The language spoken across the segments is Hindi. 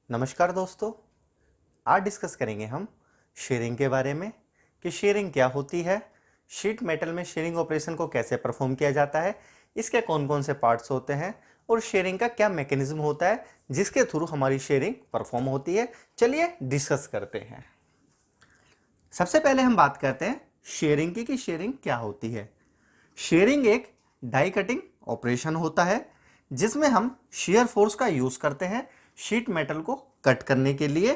नमस्कार दोस्तों। आज डिस्कस करेंगे हम शेयरिंग के बारे में कि शेयरिंग क्या होती है, शीट मेटल में शेयरिंग ऑपरेशन को कैसे परफॉर्म किया जाता है, इसके कौन कौन से पार्ट्स होते हैं और शेयरिंग का क्या मैकेनिज्म होता है जिसके थ्रू हमारी शेयरिंग परफॉर्म होती है। चलिए डिस्कस करते हैं। सबसे पहले हम बात करते हैं शेयरिंग की कि शेयरिंग क्या होती है। शेयरिंग एक डाई कटिंग ऑपरेशन होता है जिसमें हम शेयर फोर्स का यूज करते हैं शीट मेटल को कट करने के लिए,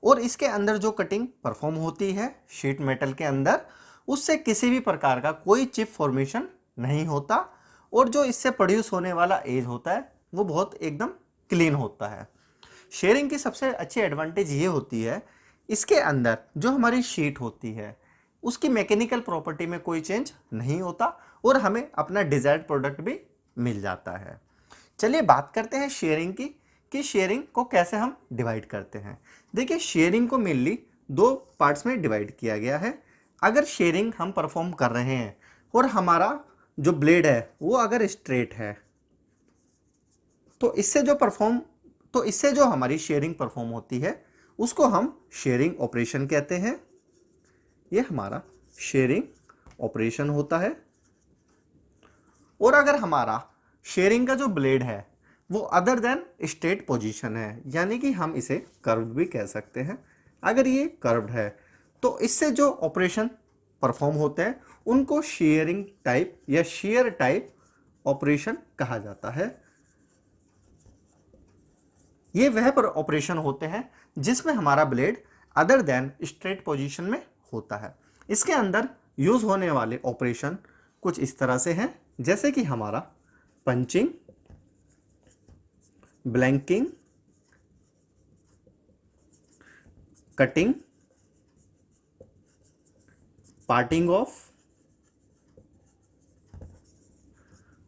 और इसके अंदर जो कटिंग परफॉर्म होती है शीट मेटल के अंदर, उससे किसी भी प्रकार का कोई चिप फॉर्मेशन नहीं होता, और जो इससे प्रोड्यूस होने वाला एज होता है वो बहुत एकदम क्लीन होता है। शेयरिंग की सबसे अच्छी एडवांटेज ये होती है, इसके अंदर जो हमारी शीट होती है उसकी मैकेनिकल प्रॉपर्टी में कोई चेंज नहीं होता और हमें अपना डिजायर्ड प्रोडक्ट भी मिल जाता है। चलिए बात करते हैं शेयरिंग की कि शेयरिंग को कैसे हम डिवाइड करते हैं। देखिए, शेयरिंग को मेनली दो पार्ट्स में डिवाइड किया गया है। अगर शेयरिंग हम परफॉर्म कर रहे हैं और हमारा जो ब्लेड है वो अगर स्ट्रेट है तो इससे जो हमारी शेयरिंग परफॉर्म होती है उसको हम शेयरिंग ऑपरेशन कहते हैं। ये हमारा शेयरिंग ऑपरेशन होता है। और अगर हमारा शेयरिंग का जो ब्लेड है वो अदर देन स्ट्रेट पोजीशन है, यानी कि हम इसे कर्व्ड भी कह सकते हैं, अगर ये कर्व्ड है तो इससे जो ऑपरेशन परफॉर्म होते हैं उनको शेयरिंग टाइप या शेयर टाइप ऑपरेशन कहा जाता है। ये वह पर ऑपरेशन होते हैं जिसमें हमारा blade other than straight position में होता है। इसके अंदर यूज होने वाले ऑपरेशन कुछ इस तरह से हैं, जैसे कि हमारा punching, blanking, cutting, parting off,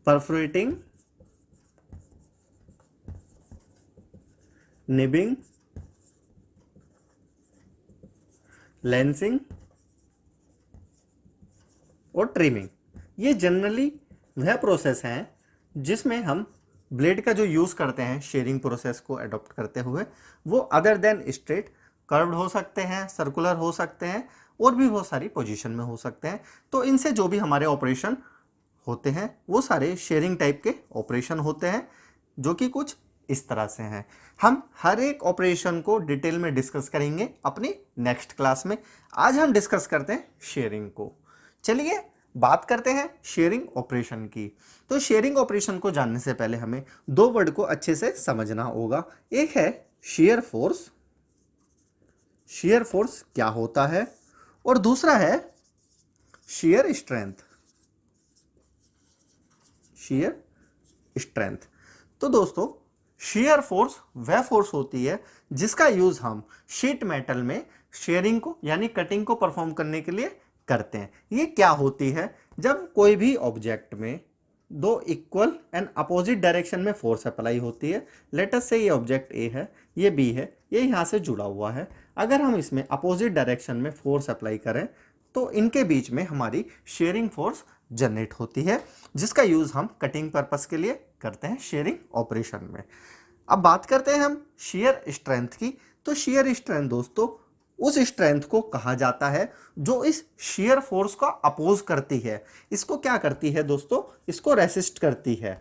perforating, nibbing, lancing और ट्रिमिंग। ये जनरली वह प्रोसेस हैं जिसमें हम ब्लेड का जो यूज़ करते हैं शेयरिंग प्रोसेस को अडॉप्ट करते हुए, वो अदर देन स्ट्रेट कर्व्ड हो सकते हैं, सर्कुलर हो सकते हैं और भी बहुत सारी पोजीशन में हो सकते हैं। तो इनसे जो भी हमारे ऑपरेशन होते हैं वो सारे शेयरिंग टाइप के ऑपरेशन होते हैं, जो कि कुछ इस तरह से हैं। हम हर एक ऑपरेशन को डिटेल में डिस्कस करेंगे अपनी नेक्स्ट क्लास में। आज हम डिस्कस करते हैं शेयरिंग को। चलिए बात करते हैं शेयरिंग ऑपरेशन की। तो शेयरिंग ऑपरेशन को जानने से पहले हमें दो वर्ड को अच्छे से समझना होगा। एक है शेयर फोर्स, शेयर फोर्स क्या होता है, और दूसरा है शेयर स्ट्रेंथ, शेयर स्ट्रेंथ। तो दोस्तों, शेयर फोर्स वह फोर्स होती है जिसका यूज हम शीट मेटल में शेयरिंग को यानी कटिंग को परफॉर्म करने के लिए करते हैं। ये क्या होती है, जब कोई भी ऑब्जेक्ट में दो इक्वल एंड अपोजिट डायरेक्शन में फोर्स अप्लाई होती है। लेट अस से ये ऑब्जेक्ट ए है, ये बी है, ये यहाँ से जुड़ा हुआ है। अगर हम इसमें अपोजिट डायरेक्शन में फोर्स अप्लाई करें तो इनके बीच में हमारी शेयरिंग फोर्स जनरेट होती है, जिसका यूज हम कटिंग पर्पस के लिए करते हैं शेयरिंग ऑपरेशन में। अब बात करते हैं हम शेयर स्ट्रेंथ की। तो शेयर स्ट्रेंथ दोस्तों उस स्ट्रेंथ को कहा जाता है जो इस शेयर फोर्स का अपोज करती है। इसको क्या करती है दोस्तों, इसको रेसिस्ट करती है।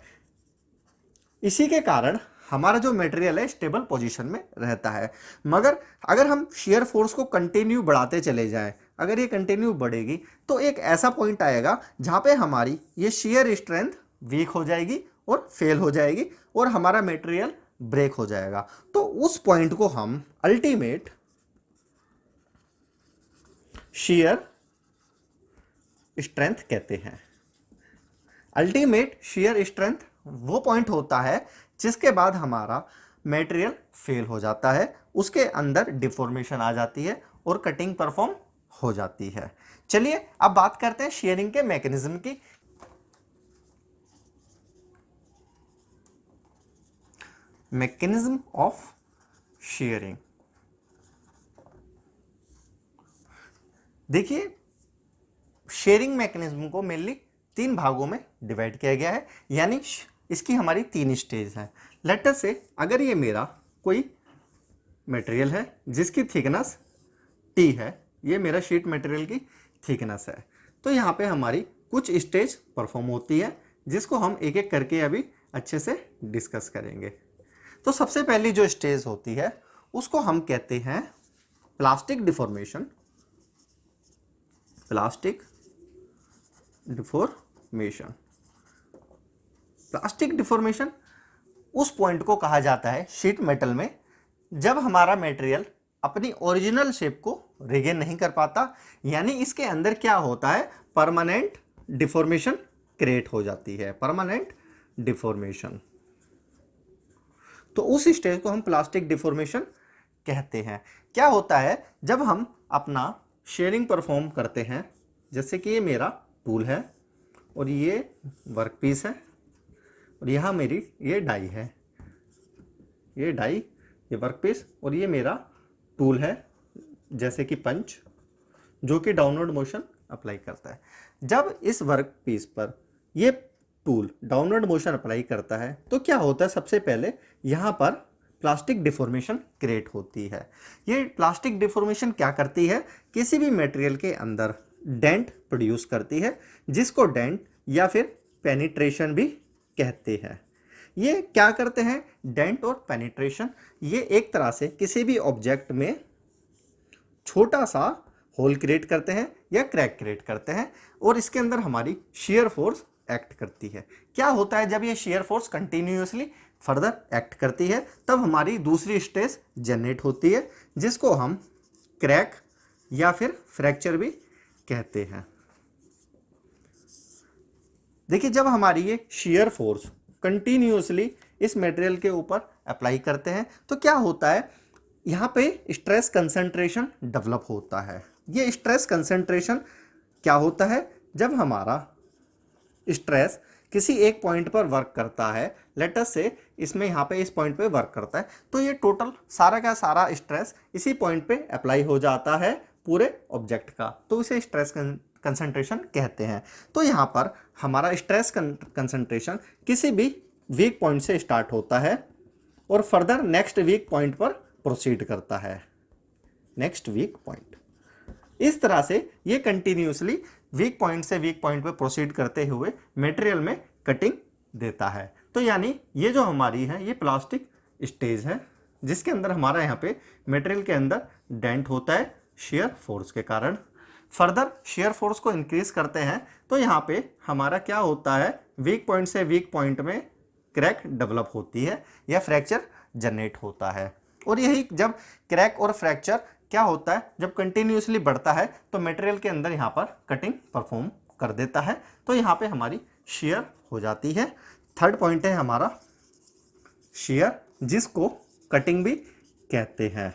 इसी के कारण हमारा जो मटेरियल है स्टेबल पोजीशन में रहता है। मगर अगर हम शेयर फोर्स को कंटिन्यू बढ़ाते चले जाएं, अगर ये कंटिन्यू बढ़ेगी तो एक ऐसा पॉइंट आएगा जहां पे हमारी ये शेयर स्ट्रेंथ वीक हो जाएगी और फेल हो जाएगी और हमारा मटेरियल ब्रेक हो जाएगा। तो उस पॉइंट को हम अल्टीमेट शेयर स्ट्रेंथ कहते हैं। अल्टीमेट शेयर स्ट्रेंथ वो पॉइंट होता है जिसके बाद हमारा मटेरियल फेल हो जाता है, उसके अंदर डिफॉर्मेशन आ जाती है और कटिंग परफॉर्म हो जाती है। चलिए अब बात करते हैं शेयरिंग के मैकेनिज्म की। मैकेनिज्म ऑफ शेयरिंग, देखिए शेयरिंग मैकेनिज्म को मेनली तीन भागों में डिवाइड किया गया है, यानी इसकी हमारी तीन स्टेज है। लेट अस से अगर ये मेरा कोई मटेरियल है जिसकी थिकनेस टी है, ये मेरा शीट मटेरियल की थिकनेस है। तो यहाँ पे हमारी कुछ स्टेज परफॉर्म होती है जिसको हम एक एक करके अभी अच्छे से डिस्कस करेंगे। तो सबसे पहली जो स्टेज होती है उसको हम कहते हैं plastic deformation. Plastic deformation, plastic deformation उस पॉइंट को कहा जाता है शीट मेटल में जब हमारा मटेरियल अपनी ओरिजिनल शेप को रिगेन नहीं कर पाता, यानी इसके अंदर क्या होता है, परमानेंट डिफॉर्मेशन क्रिएट हो जाती है, परमानेंट डिफॉर्मेशन। तो उस स्टेज को हम प्लास्टिक डिफॉर्मेशन कहते हैं। क्या होता है जब हम अपना शेयरिंग परफॉर्म करते हैं, जैसे कि ये मेरा टूल है और ये वर्कपीस है और यहाँ मेरी ये डाई है, ये डाई, ये वर्कपीस और ये मेरा टूल है जैसे कि पंच, जो कि डाउनवर्ड मोशन अप्लाई करता है। जब इस वर्कपीस पर ये टूल डाउनवर्ड मोशन अप्लाई करता है तो क्या होता है, सबसे पहले यहाँ पर प्लास्टिक डिफॉर्मेशन क्रिएट होती है। ये प्लास्टिक डिफॉर्मेशन क्या करती है, किसी भी मटेरियल के अंदर डेंट प्रोड्यूस करती है, जिसको डेंट या फिर पेनिट्रेशन भी कहते हैं। ये क्या करते हैं, डेंट और पेनिट्रेशन, ये एक तरह से किसी भी ऑब्जेक्ट में छोटा सा होल क्रिएट करते हैं या क्रैक क्रिएट करते हैं और इसके अंदर हमारी शेयर फोर्स एक्ट करती है। क्या होता है, जब ये shear force continuously further act करती है तब हमारी दूसरी स्टेज जनरेट होती है, जिसको हम क्रैक या फिर फ्रैक्चर भी कहते हैं। देखिए, जब हमारी ये शेयर फोर्स कंटिन्यूअसली इस मटेरियल के ऊपर अप्लाई करते हैं तो क्या होता है, यहाँ पे स्ट्रेस कंसंट्रेशन डेवलप होता है। ये स्ट्रेस कंसंट्रेशन क्या होता है, जब हमारा स्ट्रेस किसी एक पॉइंट पर वर्क करता है, लेट अस से इसमें यहाँ पे इस पॉइंट पे वर्क करता है, तो ये टोटल सारा का सारा स्ट्रेस इसी पॉइंट पे अप्लाई हो जाता है पूरे ऑब्जेक्ट का, तो इसे स्ट्रेस कंसंट्रेशन कहते हैं। तो यहाँ पर हमारा स्ट्रेस कंसंट्रेशन किसी भी वीक पॉइंट से स्टार्ट होता है और फर्दर नेक्स्ट वीक पॉइंट पर प्रोसीड करता है, नेक्स्ट वीक पॉइंट। इस तरह से ये कंटिन्यूअसली वीक पॉइंट से वीक पॉइंट पे प्रोसीड करते हुए मटेरियल में कटिंग देता है। तो यानी ये जो हमारी है ये प्लास्टिक स्टेज है, जिसके अंदर हमारा यहाँ पे मटेरियल के अंदर डेंट होता है शेयर फोर्स के कारण। फर्दर शेयर फोर्स को इंक्रीज करते हैं तो यहाँ पे हमारा क्या होता है, वीक पॉइंट से वीक पॉइंट में क्रैक डेवलप होती है या फ्रैक्चर जनरेट होता है। और यही जब क्रैक और फ्रैक्चर क्या होता है, जब कंटिन्यूअसली बढ़ता है तो मटेरियल के अंदर यहाँ पर कटिंग परफॉर्म कर देता है, तो यहाँ पे हमारी शेयर हो जाती है। थर्ड पॉइंट है हमारा शेयर, जिसको कटिंग भी कहते हैं।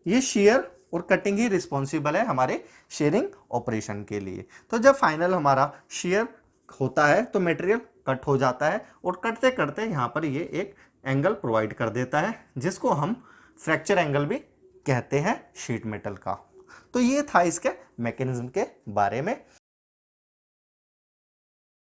ये शेयर और कटिंग ही रिस्पॉन्सिबल है हमारे शेयरिंग ऑपरेशन के लिए। तो जब फाइनल हमारा शेयर होता है तो मटेरियल कट हो जाता है और कटते करते यहाँ पर ये एक एंगल प्रोवाइड कर देता है, जिसको हम फ्रैक्चर एंगल भी कहते हैं शीट मेटल का। तो ये था इसके मैकेनिज्म के बारे में।